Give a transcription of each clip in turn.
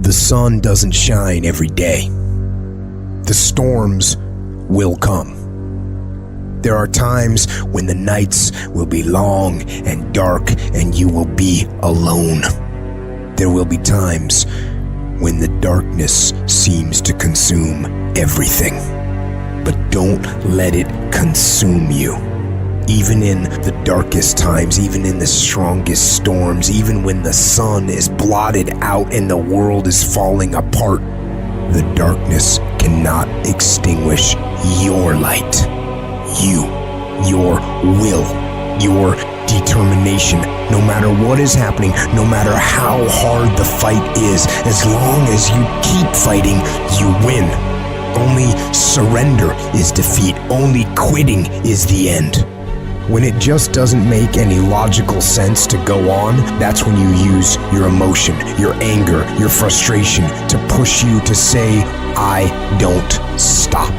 The sun doesn't shine every day. The storms will come. There are times when the nights will be long and dark and you will be alone. There will be times when the darkness seems to consume everything. But don't let it consume you. Even in the darkest times, even in the strongest storms, even when the sun is blotted out and the world is falling apart, the darkness cannot extinguish your light. You, your will, your determination. No matter what is happening, no matter how hard the fight is, as long as you keep fighting, you win. Only surrender is defeat. Only quitting is the end. When it just doesn't make any logical sense to go on, that's when you use your emotion, your anger, your frustration to push you to say, I don't stop.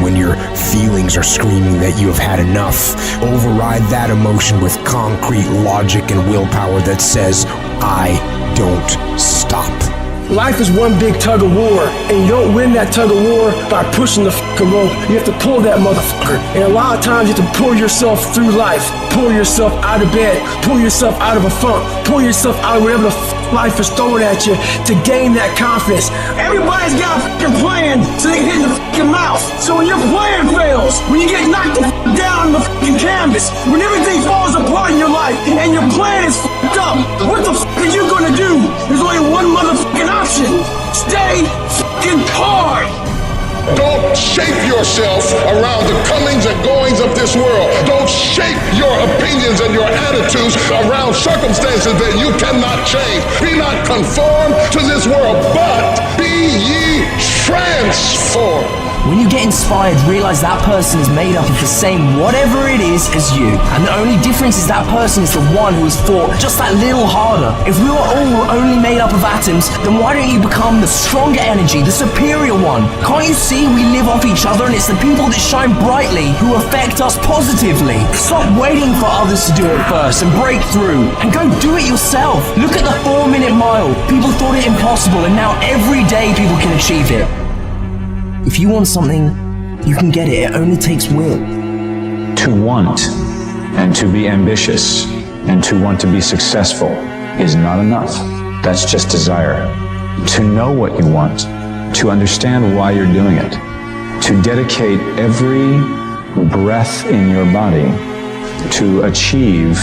When your feelings are screaming that you have had enough, override that emotion with concrete logic and willpower that says, I don't stop. Life is one big tug of war, and you don't win that tug of war by pushing the fucking rope. You have to pull that motherfucker. And a lot of times you have to pull yourself through life, pull yourself out of bed, pull yourself out of a funk, pull yourself out of whatever the life is throwing at you to gain that confidence. Everybody's got a fucking plan so they can hit the fucking mouth. So when your plan fails, when you get knocked the fuck down on the fucking canvas, when everything falls apart in your life and your plan is fucked up, what the fuck are you gonna do? There's only one motherfucking option. Stay fucking hard. Don't shape yourself around the comings and goings of this world. Don't shape your opinions and your attitudes around circumstances that you cannot change. Be not conformed to this world, but be ye transformed. When you get inspired, realize that person is made up of the same whatever it is as you. And the only difference is that person is the one who has fought just that little harder. If we were all only made up of atoms, then why don't you become the stronger energy, the superior one? Can't you see we live off each other and it's the people that shine brightly who affect us positively? Stop waiting for others to do it first and break through and go do it yourself. Look at the 4-minute mile. People thought it impossible and now every day people can achieve it. If you want something, you can get it. It only takes will. To want and to be ambitious and to want to be successful is not enough. That's just desire. To know what you want, to understand why you're doing it, to dedicate every breath in your body to achieve.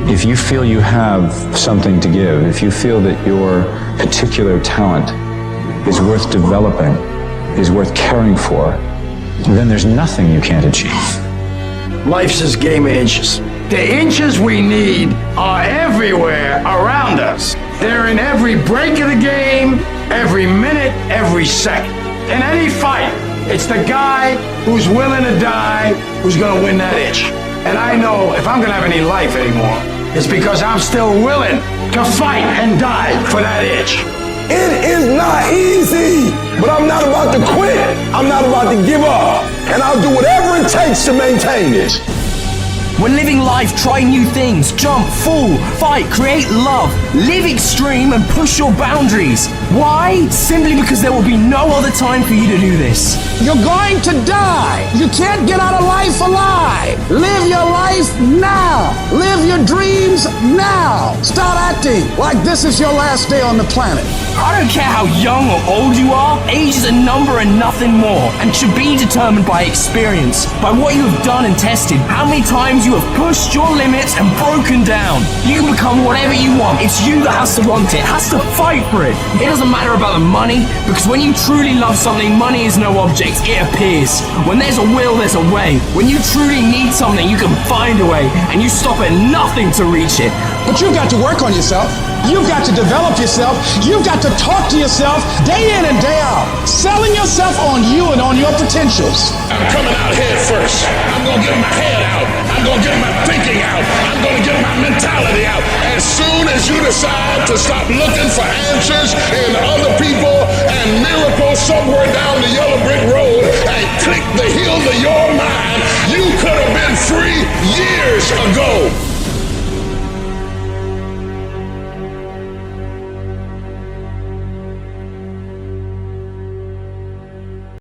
If you feel you have something to give, if you feel that your particular talent is worth developing, is worth caring for, then there's nothing you can't achieve. Life's this game of inches. The inches we need are everywhere around us. They're in every break of the game, every minute, every second. In any fight, it's the guy who's willing to die who's gonna win that itch. And I know if I'm gonna have any life anymore, it's because I'm still willing to fight and die for that itch. It is not easy, but I'm not about to quit. I'm not about to give up. And I'll do whatever it takes to maintain it. When living life, try new things, jump, fall, fight, create love, live extreme and push your boundaries. Why? Simply because there will be no other time for you to do this. You're going to die. You can't get out of life alive. Live your life now. Live your dreams now. Start acting like this is your last day on the planet. I don't care how young or old you are, age is a number and nothing more, and should be determined by experience, by what you have done and tested, how many times you have pushed your limits and broken down. You can become whatever you want. It's you that has to want it, has to fight for it. It doesn't matter about the money, because when you truly love something, money is no object, it appears. When there's a will, there's a way. When you truly need something, you can find a way, and you stop at nothing to reach it. But you've got to work on yourself. You've got to develop yourself. You've got to talk to yourself day in and day out, selling yourself on you and on your potentials. I'm coming out head first. I'm going to get my head out. I'm going to get my thinking out. I'm going to get my mentality out. As soon as you decide to stop looking for answers in other people and miracles somewhere down the yellow brick road and click the heel to your mind, you could have been free years ago.